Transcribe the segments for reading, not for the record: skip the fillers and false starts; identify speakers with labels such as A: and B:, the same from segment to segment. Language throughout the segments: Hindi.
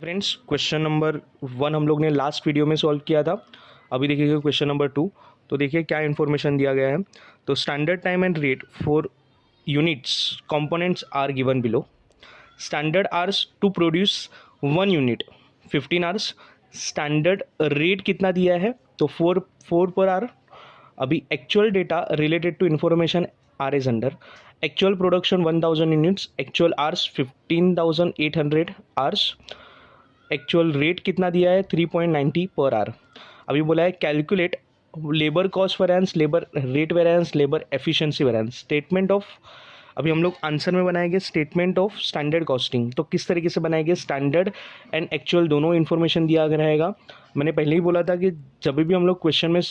A: फ्रेंड्स, क्वेश्चन नंबर 1 हम लोग ने लास्ट वीडियो में सॉल्व किया था। अभी देखिएगा क्वेश्चन नंबर 2। तो देखिए क्या इन्फॉर्मेशन दिया गया है। तो standard time and rate for units components are given below. Standard hours to produce 1 unit 15 hours. Standard rate कितना दिया है तो 4 पर आवर। अभी actual data related to information are is under actual production 1000 units, actual hours 15,800 hours, actual rate कितना दिया है 3.90 पर आवर। अभी बोला है calculate labour cost variance, labour rate variance, labour efficiency variance. Statement of, अभी हम लोग आंसर में बनाएंगे स्टेटमेंट ऑफ स्टैंडर्ड कॉस्टिंग। तो किस तरीके से बनाएंगे, स्टैंडर्ड एंड एक्चुअल दोनों इन्फॉर्मेशन दिया रहेगा। मैंने पहले ही बोला था कि जब भी हम लोग क्वेश्चन में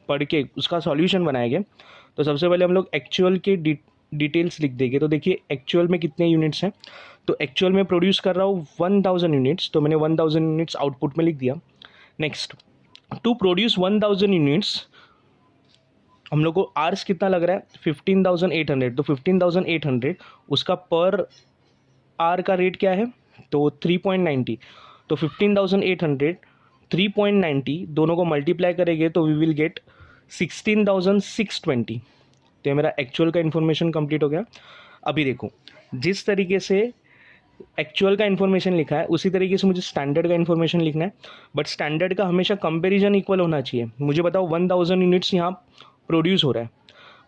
A: पढ़ के उसका सॉल्यूशन बनाएंगे तो सबसे पहले हम लोग एक्चुअल के डिटेल्स लिख देंगे। तो देखिए एक्चुअल में कितने यूनिट्स हैं, तो एक्चुअल में प्रोड्यूस कर रहा हूँ 1000 यूनिट्स, तो मैंने 1000 यूनिट्स आउटपुट में लिख दिया। नेक्स्ट, टू प्रोड्यूस 1000 यूनिट्स हम लोग को आवर्स कितना लग रहा है 15,800। तो 15,800 उसका पर आवर का रेट क्या है तो 3.90। तो 15,800 3.90 दोनों को मल्टीप्लाई करेंगे तो वी विल गेट 16,620। तो ये मेरा एक्चुअल का इन्फॉर्मेशन कंप्लीट हो गया। अभी देखो जिस तरीके से एक्चुअल का इन्फॉर्मेशन लिखा है उसी तरीके से मुझे स्टैंडर्ड का इन्फॉर्मेशन लिखना है, बट स्टैंडर्ड का हमेशा कंपैरिजन इक्वल होना चाहिए। मुझे बताओ 1000 यूनिट्स यहाँ प्रोड्यूस हो रहा है,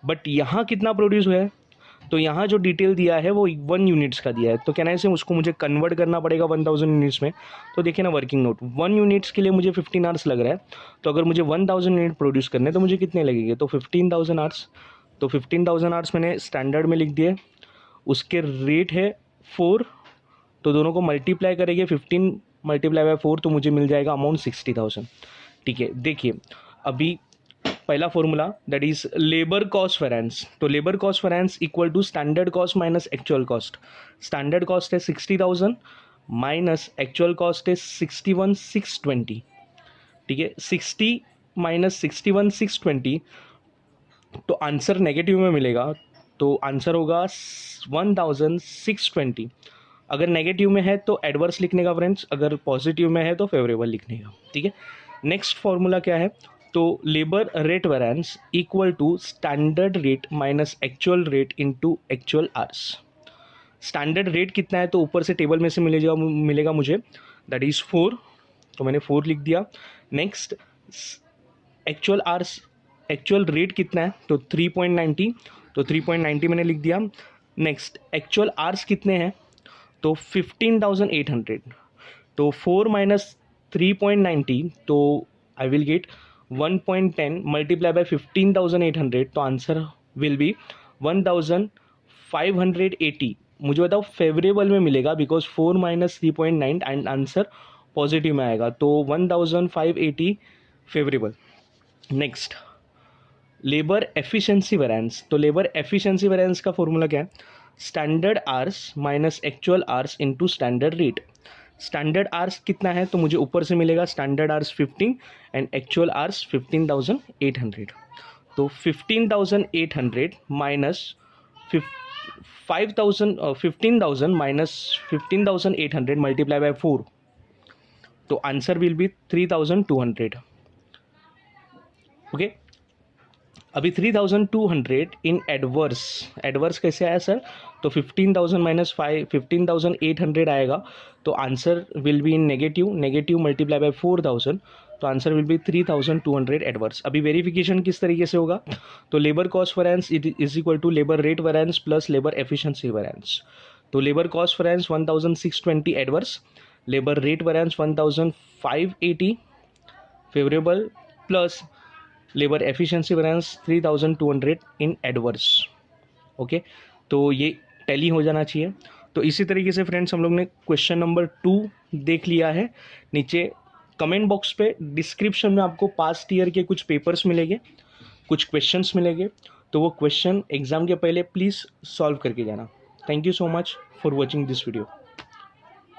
A: बट यहाँ कितना प्रोड्यूस हुआ है तो यहाँ जो डिटेल दिया है वो 1 यूनिट्स का दिया है। तो कहना है से उसको मुझे कन्वर्ट करना पड़ेगा 1000 यूनिट्स में। तो देखिए ना वर्किंग नोट, 1 यूनिट्स के लिए मुझे 15 आवर्स लग रहा है, तो अगर मुझे 1000 यूनिट प्रोड्यूस करने तो मुझे कितने लगेंगे तो 15,000 आवर्स। तो 15,000 आवर्स मैंने स्टैंडर्ड में लिख दिए, उसके रेट है 4, तो दोनों को मल्टीप्लाई करेंगे 15 मल्टीप्लाई बाय 4 तो मुझे मिल जाएगा अमाउंट 60,000। ठीक है, देखिए अभी पहला formula that is labour cost variance. तो labour cost variance equal to standard cost minus actual cost. Standard cost है 60,000 माइनस एक्चुअल कॉस्ट है 61,620। ठीक है, 60 माइनस 61,620 तो आंसर नेगेटिव में मिलेगा, तो आंसर होगा 1,620। अगर नेगेटिव में है तो एडवर्स लिखने का फ्रेंड्स, अगर पॉजिटिव में है तो फेवरेबल लिखने का। ठीक है, नेक्स्ट फॉर्मूला क्या है तो labour rate variance equal to standard rate minus actual rate into actual hours. Standard rate कितना है तो ऊपर से टेबल में से मिलेगा मुझे दैट इज 4, तो मैंने 4 लिख दिया। Next actual hours, actual rate कितना है तो 3.90, तो 3.90 मैंने लिख दिया। नेक्स्ट एक्चुअल आवर्स कितने हैं तो 15,800, तो 4 माइनस 3.90 तो I will get 1.10 multiply by 15,800 तो आंसर विल बी 1,580। मुझे बताओ फेवरेबल में मिलेगा because 4 minus 3.9 and answer positive में आएगा, तो 1,580 favourable. Next labour efficiency variance. तो लेबर एफिशिएंसी वेरिएंस का फॉर्मूला क्या है, standard hours minus actual hours into standard rate. Standard hours कितना है तो मुझे ऊपर से मिलेगा standard hours 15 and actual hours 15,800। तो 15,800 माइनस 15,000 माइनस 15,800 मल्टीप्लाई बाय 4 तो आंसर विल बी 3,200। ओके, अभी 3,200 इन एडवर्स, एडवर्स कैसे आया सर तो 15,000 माइनस 15,800 आएगा, तो answer will be in negative, negative multiply by 4,000 तो आंसर विल बी 3,200 एडवर्स। अभी वेरिफिकेशन किस तरीके से होगा तो labour cost variance is equal to labour rate variance plus labour efficiency variance. तो labour cost variance 1,620 adverse, labour rate variance 1,580 favourable plus labour efficiency variance 3,200 in adverse. Okay, तो ये टैली हो जाना चाहिए। तो इसी तरीके से फ्रेंड्स हम लोग ने क्वेश्चन नंबर 2 देख लिया है। नीचे कमेंट बॉक्स पे डिस्क्रिप्शन में आपको पास्ट ईयर के कुछ पेपर्स मिलेंगे, कुछ क्वेश्चंस मिलेंगे, तो वो क्वेश्चन एग्जाम के पहले प्लीज़ सॉल्व करके जाना। Thank you so much for watching this video.